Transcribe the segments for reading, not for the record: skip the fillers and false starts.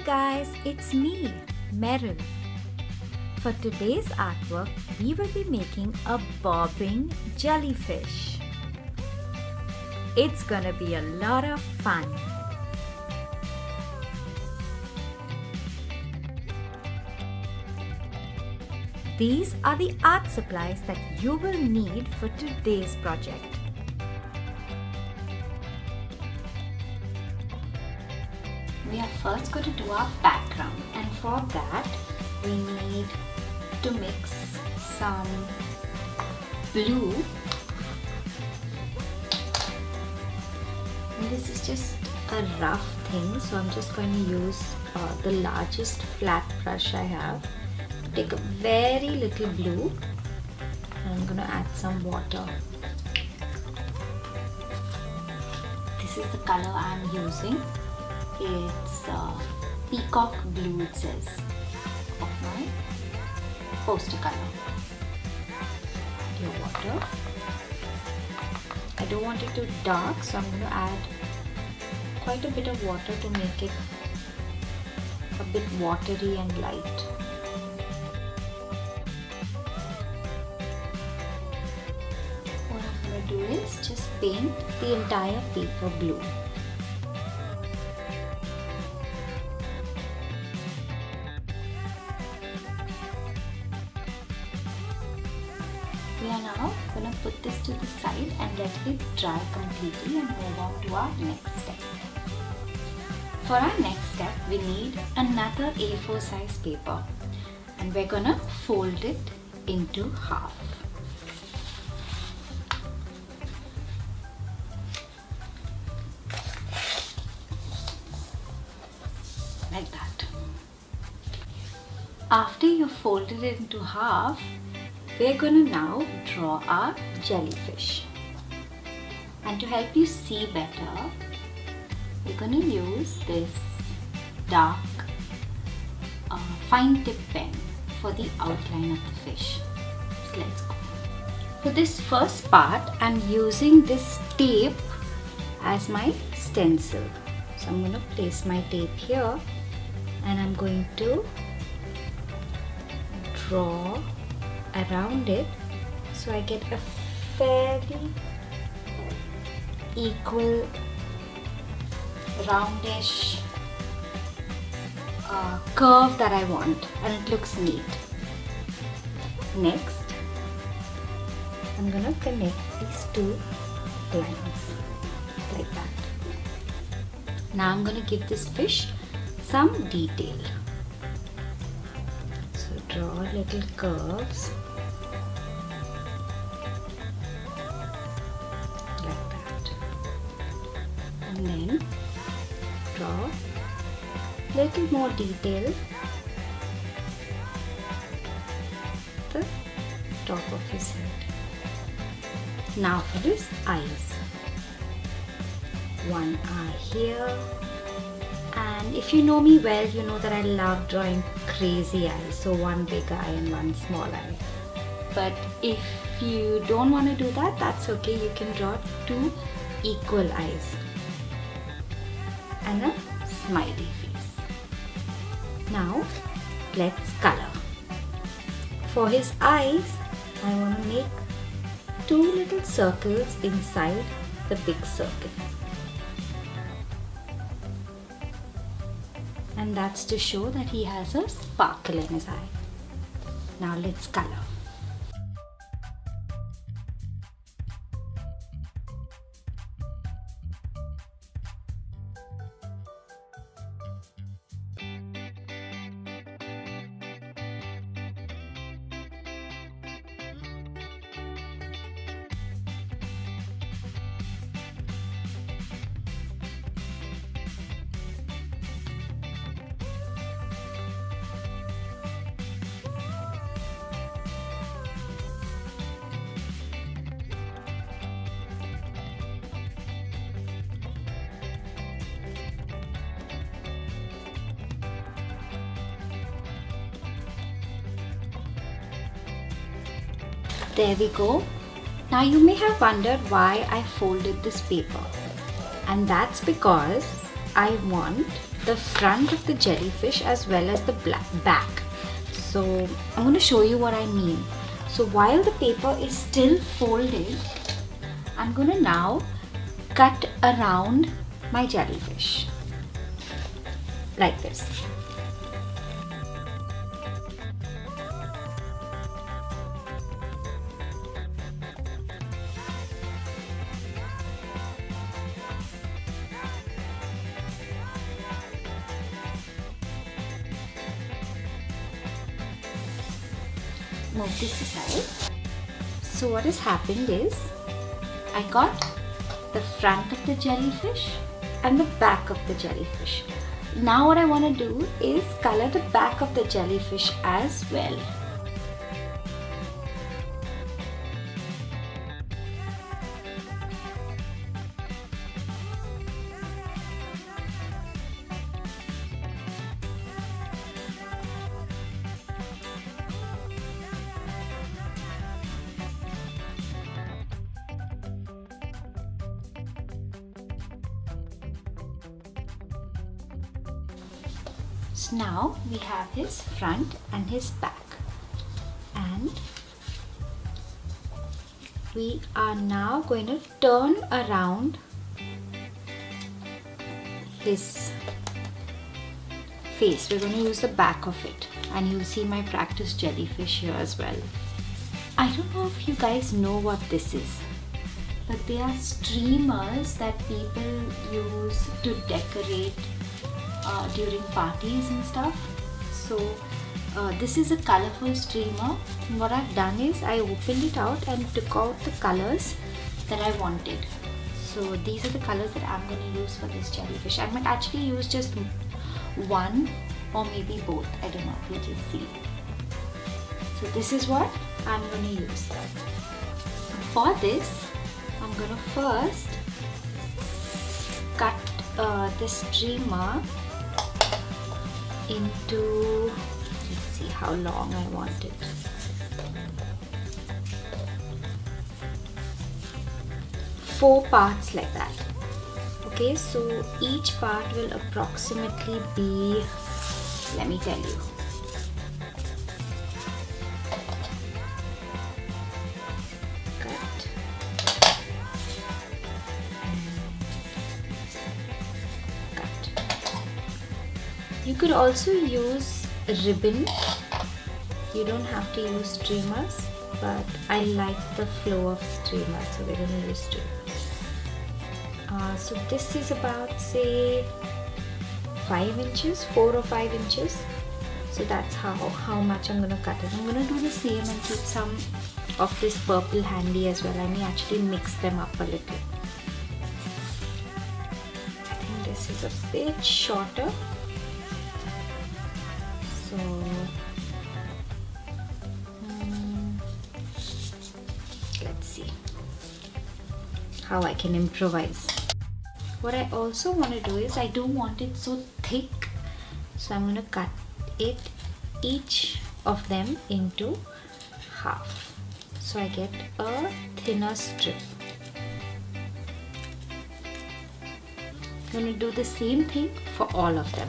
guys, it's me, Merrill. For today's artwork, we will be making a bobbing jellyfish. It's gonna be a lot of fun. These are the art supplies that you will need for today's project. We are first going to do our background, and for that we need to mix some blue. And this is just a rough thing, so I'm just going to use the largest flat brush I have. Take a very little blue and I'm going to add some water. This is the color I'm using. It's peacock blue, it says, of my poster color. Add your water. I don't want it too dark, so I'm going to add quite a bit of water to make it a bit watery and light. What I'm going to do is just paint the entire paper blue. We are now going to put this to the side and let it dry completely and move on to our next step. For our next step, we need another A4 size paper and we're going to fold it into half. Like that. After you folded it into half, we're going to now draw our jellyfish. And to help you see better, we're going to use this dark fine tip pen for the outline of the fish. So let's go. For this first part, I'm using this tape as my stencil. So I'm going to place my tape here and I'm going to draw around it so I get a fairly equal roundish curve that I want, and it looks neat. Next, I'm gonna connect these two lines like that. Now I'm gonna give this fish some detail. So draw little curves like that, and then draw little more detail at the top of his head. Now for his eyes. One eye here, and if you know me well, you know that I love drawing crazy eyes, so one big eye and one small eye. But if you don't want to do that, that's okay. You can draw two equal eyes and a smiley face. Now let's color. For his eyes, I want to make two little circles inside the big circle, and that's to show that he has a sparkle in his eye. Now let's color. There we go. Now you may have wondered why I folded this paper, and that's because I want the front of the jellyfish as well as the back. So I'm going to show you what I mean. So while the paper is still folded, I'm going to now cut around my jellyfish like this. Move this aside. So what has happened is I got the front of the jellyfish and the back of the jellyfish. Now what I want to do is color the back of the jellyfish as well. So now we have his front and his back, and we are now going to turn around his face. We're going to use the back of it, and you'll see my practice jellyfish here as well. I don't know if you guys know what this is, but they are streamers that people use to decorate during parties and stuff. So this is a colorful streamer. What I've done is I opened it out and took out the colors that I wanted. So these are the colors that I'm going to use for this jellyfish. I might actually use just one or maybe both. I don't know. We'll just see. So this is what I'm going to use. For this, I'm going to first cut the streamer into, let's see how long I want it. Four parts like that. Okay, so each part will approximately be, let me tell you, you could also use a ribbon. You don't have to use streamers, but I like the flow of streamers, so we're going to use streamers. So this is about, say, 5 inches, 4 or 5 inches. So that's how much I'm going to cut it. I'm going to do the same and keep some of this purple handy as well. I may actually mix them up a little. I think this is a bit shorter. So let's see how I can improvise. What I also want to do is I don't want it so thick, so I'm going to cut it, each of them, into half, so I get a thinner strip. I'm going to do the same thing for all of them.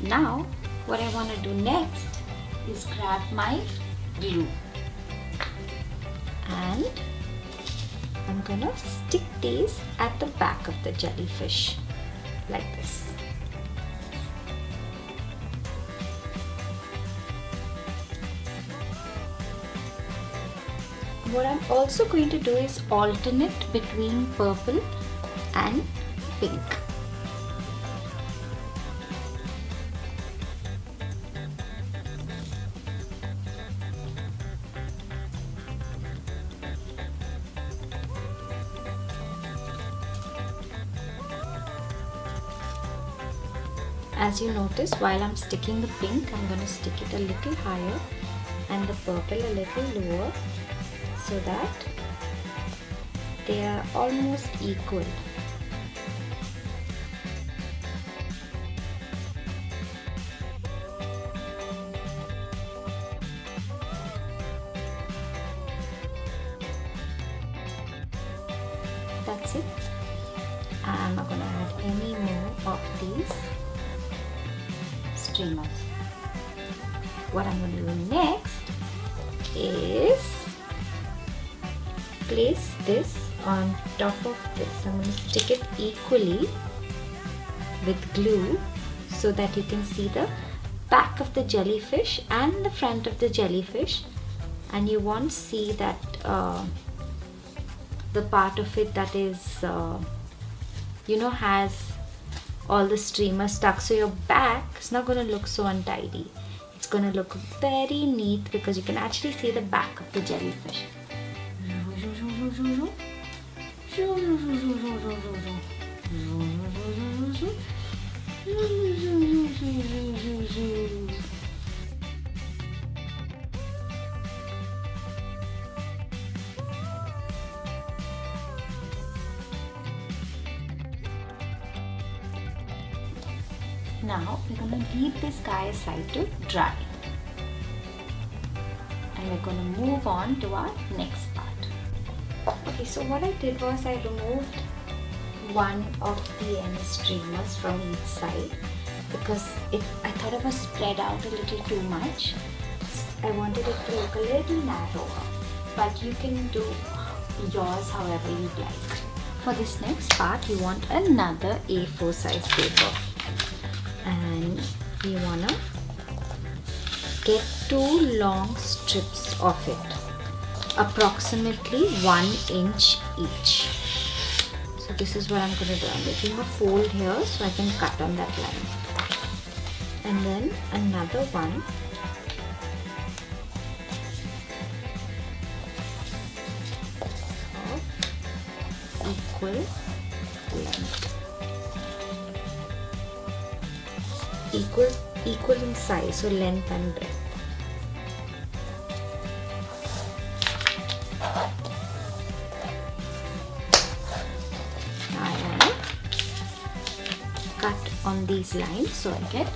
Now, what I want to do next is grab my glue, and I'm gonna stick these at the back of the jellyfish like this. What I'm also going to do is alternate between purple and pink. As you notice, while I'm sticking the pink, I'm going to stick it a little higher and the purple a little lower, so that they are almost equal. that's it. I'm not gonna add any more of these streamers. What I'm gonna do next is place this on top of this. I'm gonna stick it equally with glue so that you can see the back of the jellyfish and the front of the jellyfish, and you won't see that the part of it that is has all the streamers stuck, so your back is not going to look so untidy. It's going to look very neat because you can actually see the back of the jellyfish. Now we're going to leave this guy aside to dry, and we're going to move on to our next part. Okay, so what I did was I removed one of the end streamers from each side because I thought it was spread out a little too much. I wanted it to look a little narrower, but you can do yours however you'd like. For this next part, you want another A4 size paper, and you want to get 2 long strips of it, approximately 1 inch each. So this is what I'm going to do. I'm making a fold here so I can cut on that line, and then another one of equal length, equal in size, so length and breadth. Now I want to cut on these lines so I get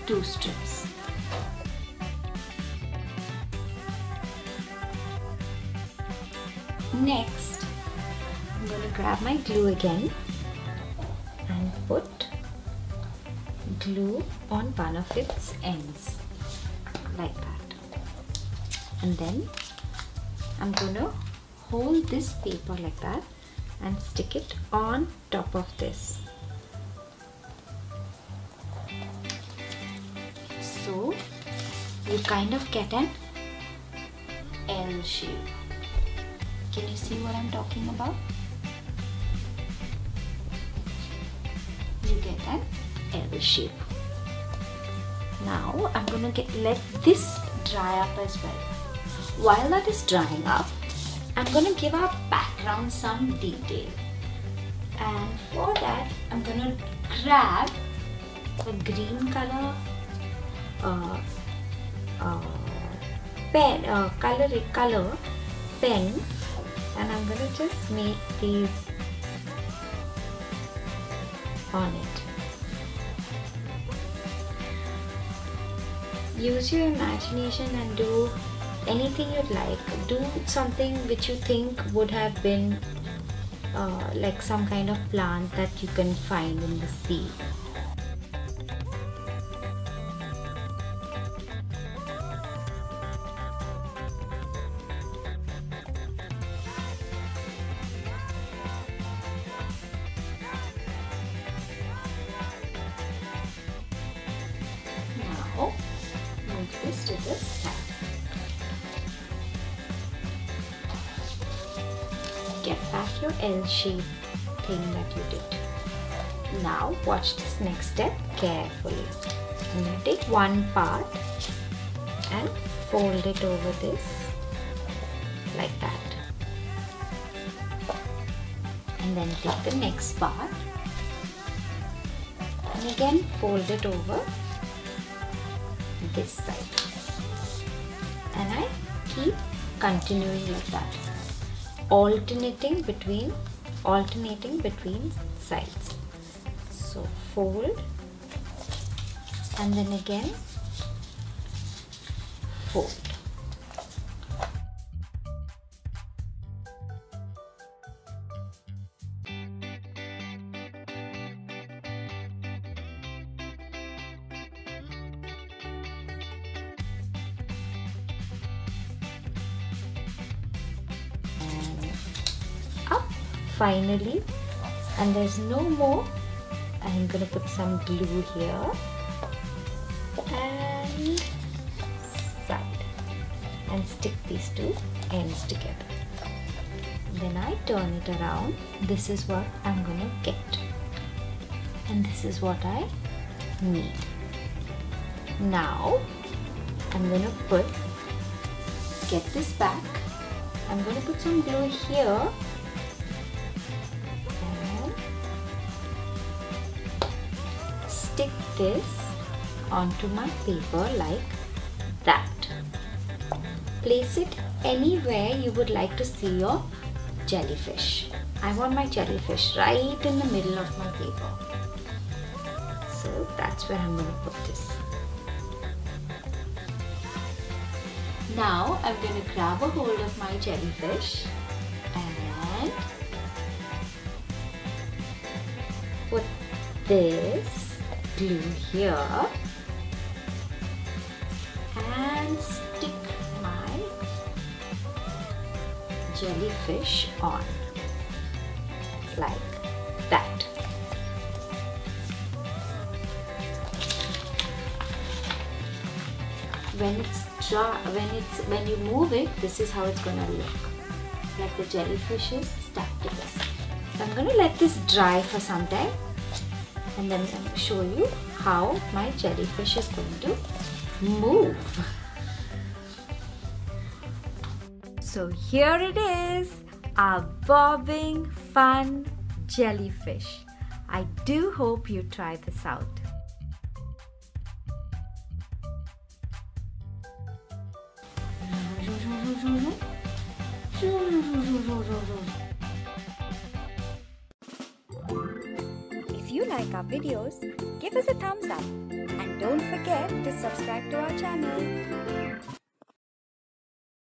2 strips. Next, I'm going to grab my glue again and put glue on one of its ends like that, and then I'm going to hold this paper like that and stick it on top of this. So you kind of get an L shape. Can you see what I'm talking about? You get an L shape. Now I'm going to let this dry up as well. While that is drying up, I'm going to give our background some detail, and for that I'm going to grab a green color color pen, and I'm going to just make these on it. Use your imagination and do anything you'd like. Do something which you think would have been like some kind of plant that you can find in the sea. Now move this to the side. Get back your L-shaped thing that you did. Now watch this next step carefully. I'm going to take one part and fold it over this like that, and then take the next part and again fold it over this side, and I keep continuing like that, alternating between sides. So fold and then again fold. finally, and there's no more, I'm gonna put some glue here and side and stick these two ends together. Then I turn it around. This is what I'm gonna get, and this is what I need. Now I'm gonna get this back. I'm gonna put some glue here and stick this onto my paper like that. Place it anywhere you would like to see your jellyfish. I want my jellyfish right in the middle of my paper. So that's where I'm going to put this. Now I'm going to grab a hold of my jellyfish and put this glue here and stick my jellyfish on like that. When you move it, this is how it's gonna look, like the jellyfish is stuck to this. So I'm gonna let this dry for some time, and then I'm gonna show you how my jellyfish is going to move. So here it is, our bobbing fun jellyfish. I do hope you try this out. If you like our videos, give us a thumbs up and don't forget to subscribe to our channel.